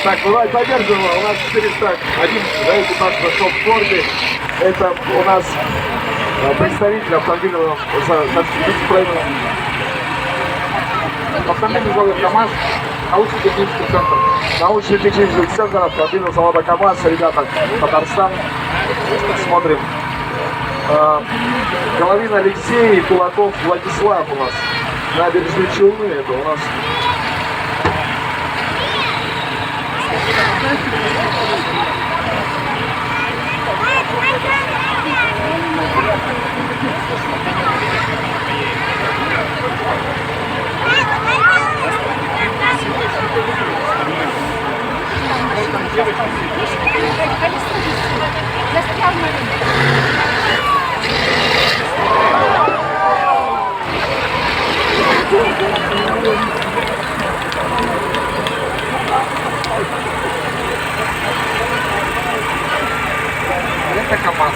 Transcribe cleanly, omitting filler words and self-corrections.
Так, бывает поддерживаем. У нас 401 человек у нас прошел в городе. Это у нас представитель автомобильного автомобильный завод КамАЗ, научно-технический центр. Научно-технический центр автомобильного завода КамАЗ. Ребята, Татарстан. Смотрим. Головин Алексей и Кулаков Владислав у нас. Набережные Челны. Это у нас. Это КамАЗ.